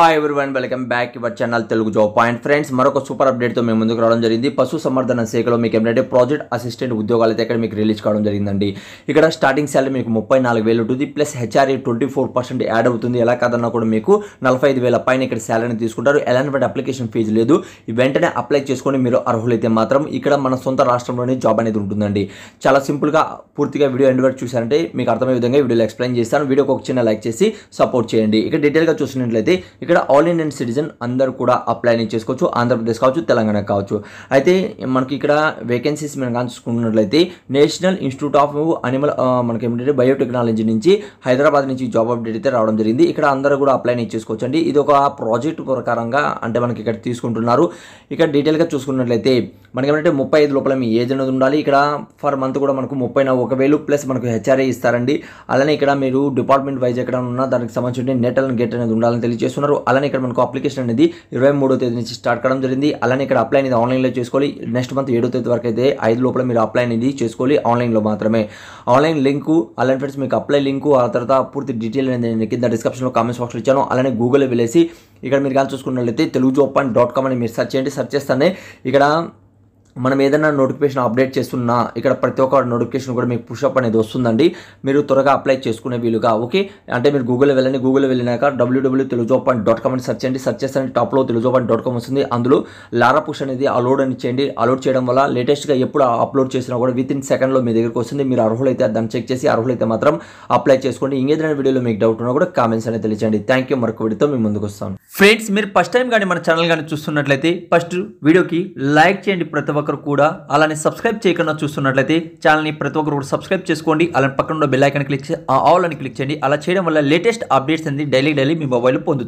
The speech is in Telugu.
Hi everyone welcome back your channel Telugu job point friends మరొక సూపర్ అప్డేట్తో మేము ముందుకు రావడం జరిగింది. పశు సంవర్ధన శాఖలో మీకు ఏంటంటే ప్రాజెక్ట్ అసిస్టెంట్ ఉద్యోగాలు అయితే ఇక్కడ మీకు రిలీజ్ కావడం జరిగిందండి. ఇక్కడ స్టార్టింగ్ సాలరీ మీకు 34,000 ఉంటుంది, ప్లస్ హెచ్ఆర్ఏ 24% యాడ్ అవుతుంది. ఎలా కాదన్నా కూడా మీకు 45,000 పైన ఇక్కడ శాలరీని తీసుకుంటారు. ఎలాంటి అప్లికేషన్ ఫీజు లేదు. వెంటనే అప్లై చేసుకొని మీరు అర్హులైతే మాత్రం ఇక్కడ మన సొంత రాష్ట్రంలోనే జాబ్ అనేది ఉంటుందండి. చాలా సింపుల్గా పూర్తిగా వీడియో ఎండ్ వరకు చూసారంటే మీకు అర్థమయ్యే విధంగా వీడియోలో ఎక్స్ప్లెయిన్ చేస్తాను. వీడియోకి ఒక చిన్న లైక్ చేసి సపోర్ట్ చేయండి. ఇక్కడ డీటెయిల్గా చూసినట్లయితే ఇక్కడ ఆల్ ఇండియన్ సిటిజన్ అందరూ కూడా అప్లై చేసుకోవచ్చు. ఆంధ్రప్రదేశ్ కావచ్చు, తెలంగాణ కావచ్చు. అయితే మనకి ఇక్కడ వేకెన్సీస్ మనం చూసుకున్నట్లయితే నేషనల్ ఇన్స్టిట్యూట్ ఆఫ్ అనిమల్ మనకి ఏమిటంటే బయోటెక్నాలజీ నుంచి హైదరాబాద్ నుంచి జాబ్ అప్డేట్ అయితే రావడం జరిగింది. ఇక్కడ అందరూ కూడా అప్లై చేసుకోవచ్చు అండి. ఇది ఒక ప్రాజెక్ట్ ప్రకారంగా అంటే మనకి ఇక్కడ తీసుకుంటున్నారు. ఇక్కడ డీటెయిల్గా చూసుకున్నట్లయితే మనకి ఏమంటే 35 లోపల మీ ఏజ్ అనేది ఉండాలి. ఇక్కడ ఫర్ మంత్ కూడా మనకు 31,000 ప్లస్ మనకు హెచ్ఆర్ఏ ఇస్తారండి. అలానే ఇక్కడ మీరు డిపార్ట్మెంట్ వైజ్ ఎక్కడ ఉన్నా దానికి సంబంధించిన నెట్ అండ్ గెట్ అనేది ఉండాలని తెలియజేస్తున్నారు. అలానే ఇక్కడ మనకు అప్లికేషన్ అనేది 23వ తేదీ నుంచి స్టార్ట్ కావడం జరిగింది. అలానే ఇక్కడ అప్లై అనేది ఆన్లైన్లో చేసుకోవాలి. నెక్స్ట్ మంత్ 7వ తేదీ వరకు అయితే 5 లోపల మీరు అప్లై అనేది చేసుకోవాలి. ఆన్లైన్లో మాత్రమే. ఆన్లైన్ లింకు అలానే ఫ్రెండ్స్ మీకు అప్లై లింకు ఆ తర్వాత పూర్తి డీటెయిల్ అనేది నేను కింద డిస్క్రిప్షన్లో కామెంట్స్ బాక్స్లో ఇచ్చాను. అలానే గూగుల్లో వెళ్ళేసి ఇక్కడ మీరు కానీ చూసుకున్నట్లయితే telugujob.com అని మీరు సెర్చ్ చేయండి. సెర్చ్ చేస్తానే ఇక్కడ మనం ఏదైనా నోటిఫికేషన్ అప్డేట్ చేస్తున్నా ఇక్కడ ప్రతి ఒక్క నోటిఫికేషన్ కూడా మీకు పుషప్ అనేది వస్తుందండి. మీరు త్వరగా అప్లై చేసుకునే వీలుగా. ఓకే, అంటే మీరు గూగుల్లో వెళ్ళండి. గూగుల్లో వెళ్ళినాక www.telugujob.com అని సెర్చ్ చేయండి. సెర్చ్ చేస్తే టాప్లో telugujob.com వస్తుంది. అందులో లారా పుష్ అనేది అలోడ్ అని చేయండి. అలోడ్ చేయడం వల్ల లేటెస్ట్గా ఎప్పుడు అప్లోడ్ చేసినా కూడా విత్ ఇన్ సెకండ్లో మీ దగ్గరికి వస్తుంది. మీరు అర్హులైతే దాన్ని చెక్ చేసి అర్హులైతే మాత్రం అప్లై చేసుకోండి. ఇంకేదైనా వీడియోలో మీకు డౌట్ ఉన్నా కూడా కామెంట్స్ అనేది తెలియజేయండి. Thank you. మరొక వీడియోతో మేము ముందుకు వస్తాను. ఫ్రెండ్స్, మీరు ఫస్ట్ టైం కానీ మన ఛానల్ కానీ చూస్తున్నట్లయితే ఫస్ట్ వీడియోకి లైక్ చేయండి ప్రతి ఒక్కరు కూడా. అలానే సబ్స్క్రైబ్ చేయకుండా చూస్తున్నట్లయితే ఛానల్ని ప్రతి ఒక్కరు కూడా సబ్స్క్రైబ్ చేసుకోండి. అలానే పక్కన ఉన్న బెల్ ఐకాన్ క్లిక్ చేసి ఆల్ అని క్లిక్ చేయండి. అలా చేయడం వల్ల లేటెస్ట్ అప్డేట్స్ అనేది డైలీ మీ మొబైల్లో పొందుతుంది.